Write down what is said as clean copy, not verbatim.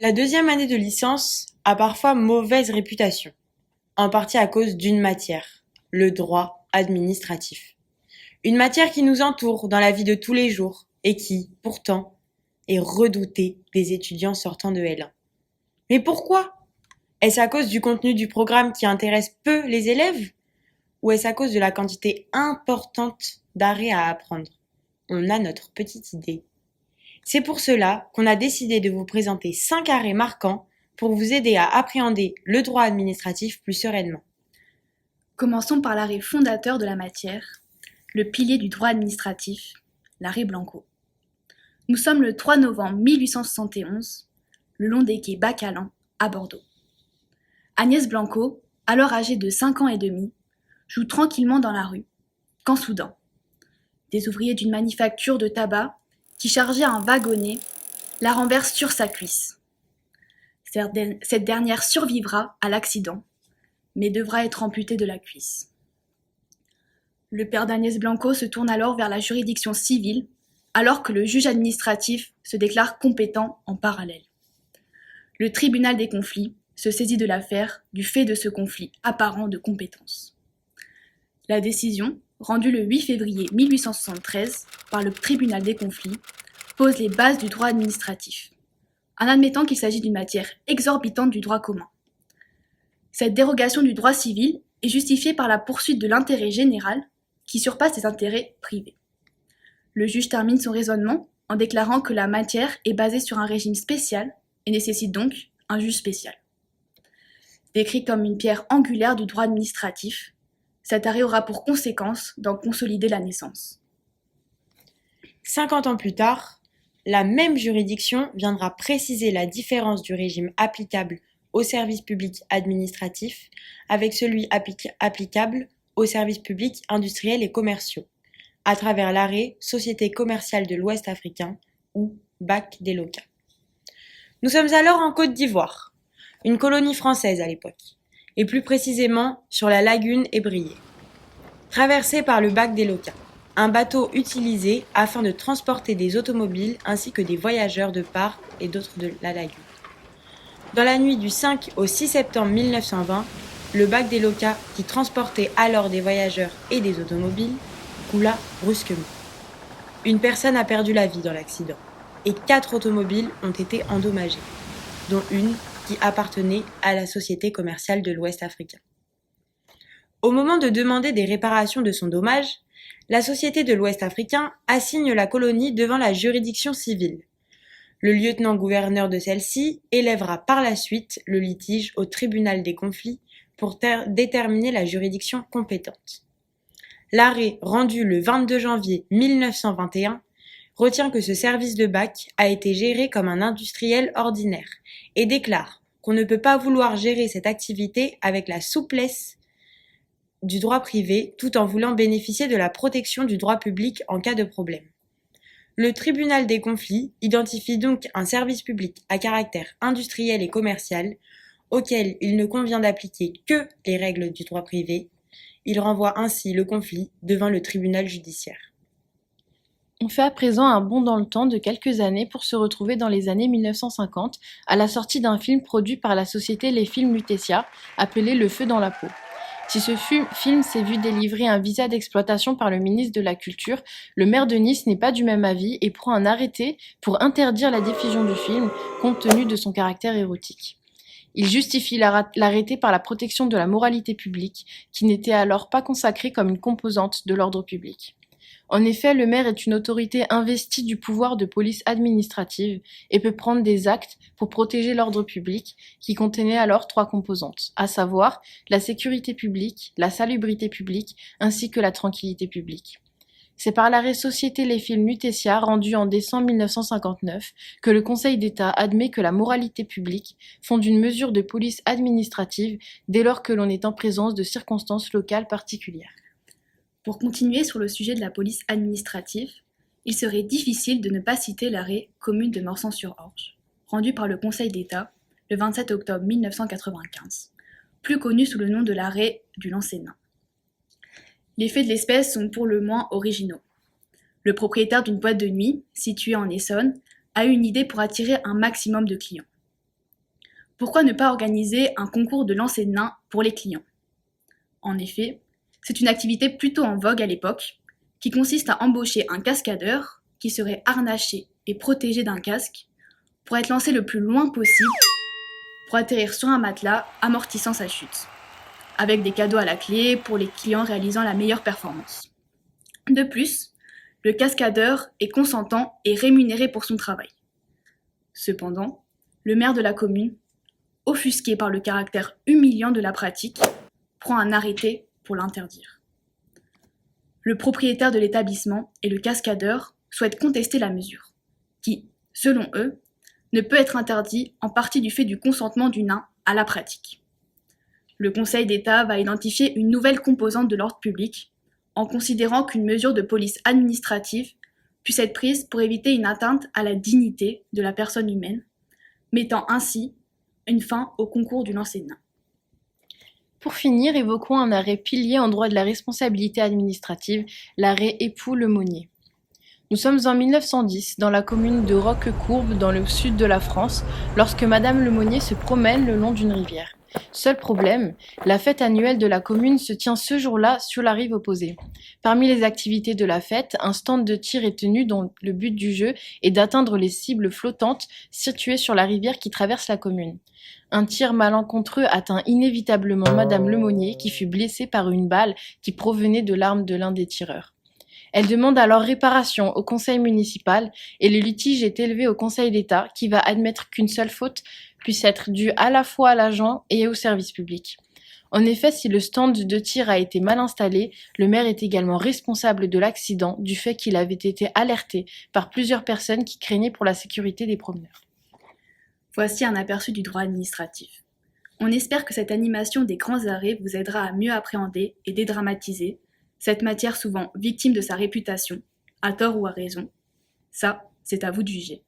La deuxième année de licence a parfois mauvaise réputation, en partie à cause d'une matière, le droit administratif. Une matière qui nous entoure dans la vie de tous les jours et qui, pourtant, est redoutée des étudiants sortant de L1. Mais pourquoi? Est-ce à cause du contenu du programme qui intéresse peu les élèves? Ou est-ce à cause de la quantité importante d'arrêts à apprendre? On a notre petite idée. C'est pour cela qu'on a décidé de vous présenter 5 arrêts marquants pour vous aider à appréhender le droit administratif plus sereinement. Commençons par l'arrêt fondateur de la matière, le pilier du droit administratif, l'arrêt Blanco. Nous sommes le 3 novembre 1871, le long des quais Bacalan, à Bordeaux. Agnès Blanco, alors âgée de 5 ans et demi, joue tranquillement dans la rue, quand soudain, des ouvriers d'une manufacture de tabac qui chargeaient un wagonnet la renversent sur sa cuisse. Cette dernière survivra à l'accident, mais devra être amputée de la cuisse. Le père d'Agnès Blanco se tourne alors vers la juridiction civile, alors que le juge administratif se déclare compétent en parallèle. Le tribunal des conflits se saisit de l'affaire du fait de ce conflit apparent de compétence. La décision, rendue le 8 février 1873 par le tribunal des conflits, pose les bases du droit administratif, en admettant qu'il s'agit d'une matière exorbitante du droit commun. Cette dérogation du droit civil est justifiée par la poursuite de l'intérêt général qui surpasse les intérêts privés. Le juge termine son raisonnement en déclarant que la matière est basée sur un régime spécial et nécessite donc un juge spécial. Décrit comme une pierre angulaire du droit administratif, cet arrêt aura pour conséquence d'en consolider la naissance. 50 ans plus tard, la même juridiction viendra préciser la différence du régime applicable aux services publics administratifs avec celui applicable aux services publics industriels et commerciaux, à travers l'arrêt Société commerciale de l'Ouest africain ou BAC des Locas. Nous sommes alors en Côte d'Ivoire, une colonie française à l'époque, et plus précisément sur la lagune Ébriée, traversée par le BAC des Locas, un bateau utilisé afin de transporter des automobiles ainsi que des voyageurs de part et d'autre de la lagune. Dans la nuit du 5 au 6 septembre 1920, le BAC des Locas, qui transportait alors des voyageurs et des automobiles, coula brusquement. Une personne a perdu la vie dans l'accident et 4 automobiles ont été endommagées, dont une qui appartenait à la Société commerciale de l'Ouest africain. Au moment de demander des réparations de son dommage, la Société de l'Ouest africain assigne la colonie devant la juridiction civile. Le lieutenant-gouverneur de celle-ci élèvera par la suite le litige au tribunal des conflits pour déterminer la juridiction compétente. L'arrêt rendu le 22 janvier 1921 retient que ce service de BAC a été géré comme un industriel ordinaire et déclare qu'on ne peut pas vouloir gérer cette activité avec la souplesse du droit privé tout en voulant bénéficier de la protection du droit public en cas de problème. Le tribunal des conflits identifie donc un service public à caractère industriel et commercial auquel il ne convient d'appliquer que les règles du droit privé. Il renvoie ainsi le conflit devant le tribunal judiciaire. On fait à présent un bond dans le temps de quelques années pour se retrouver dans les années 1950 à la sortie d'un film produit par la société Les Films Lutetia appelé Le Feu dans la peau. Si ce film s'est vu délivrer un visa d'exploitation par le ministre de la Culture, le maire de Nice n'est pas du même avis et prend un arrêté pour interdire la diffusion du film compte tenu de son caractère érotique. Il justifie l'arrêté par la protection de la moralité publique, qui n'était alors pas consacrée comme une composante de l'ordre public. En effet, le maire est une autorité investie du pouvoir de police administrative et peut prendre des actes pour protéger l'ordre public, qui contenait alors 3 composantes, à savoir la sécurité publique, la salubrité publique, ainsi que la tranquillité publique. C'est par l'arrêt Société Les Films Lutetia, rendu en décembre 1959, que le Conseil d'État admet que la moralité publique fonde une mesure de police administrative dès lors que l'on est en présence de circonstances locales particulières. Pour continuer sur le sujet de la police administrative, il serait difficile de ne pas citer l'arrêt Commune de Morsan-sur-Orge, rendu par le Conseil d'État le 27 octobre 1995, plus connu sous le nom de l'arrêt du Lancer-Nain. Les faits de l'espèce sont pour le moins originaux. Le propriétaire d'une boîte de nuit, située en Essonne, a eu une idée pour attirer un maximum de clients. Pourquoi ne pas organiser un concours de lancer de nains pour les clients? En effet, c'est une activité plutôt en vogue à l'époque, qui consiste à embaucher un cascadeur qui serait harnaché et protégé d'un casque pour être lancé le plus loin possible pour atterrir sur un matelas amortissant sa chute, avec des cadeaux à la clé pour les clients réalisant la meilleure performance. De plus, le cascadeur est consentant et rémunéré pour son travail. Cependant, le maire de la commune, offusqué par le caractère humiliant de la pratique, prend un arrêté pour l'interdire. Le propriétaire de l'établissement et le cascadeur souhaitent contester la mesure, qui, selon eux, ne peut être interdit en partie du fait du consentement du nain à la pratique. Le Conseil d'État va identifier une nouvelle composante de l'ordre public en considérant qu'une mesure de police administrative puisse être prise pour éviter une atteinte à la dignité de la personne humaine, mettant ainsi une fin au concours du lancer de nain. Pour finir, évoquons un arrêt pilier en droit de la responsabilité administrative, l'arrêt Époux-Lemonnier. Nous sommes en 1910, dans la commune de Roquecourbe, dans le sud de la France, lorsque Madame Lemonnier se promène le long d'une rivière. Seul problème, la fête annuelle de la commune se tient ce jour-là sur la rive opposée. Parmi les activités de la fête, un stand de tir est tenu dont le but du jeu est d'atteindre les cibles flottantes situées sur la rivière qui traverse la commune. Un tir malencontreux atteint inévitablement Madame Lemonnier qui fut blessée par une balle qui provenait de l'arme de l'un des tireurs. Elle demande alors réparation au conseil municipal et le litige est élevé au Conseil d'État qui va admettre qu'une seule faute puisse être due à la fois à l'agent et au service public. En effet, si le stand de tir a été mal installé, le maire est également responsable de l'accident du fait qu'il avait été alerté par plusieurs personnes qui craignaient pour la sécurité des promeneurs. Voici un aperçu du droit administratif. On espère que cette animation des grands arrêts vous aidera à mieux appréhender et dédramatiser cette matière souvent victime de sa réputation, à tort ou à raison. Ça, c'est à vous de juger.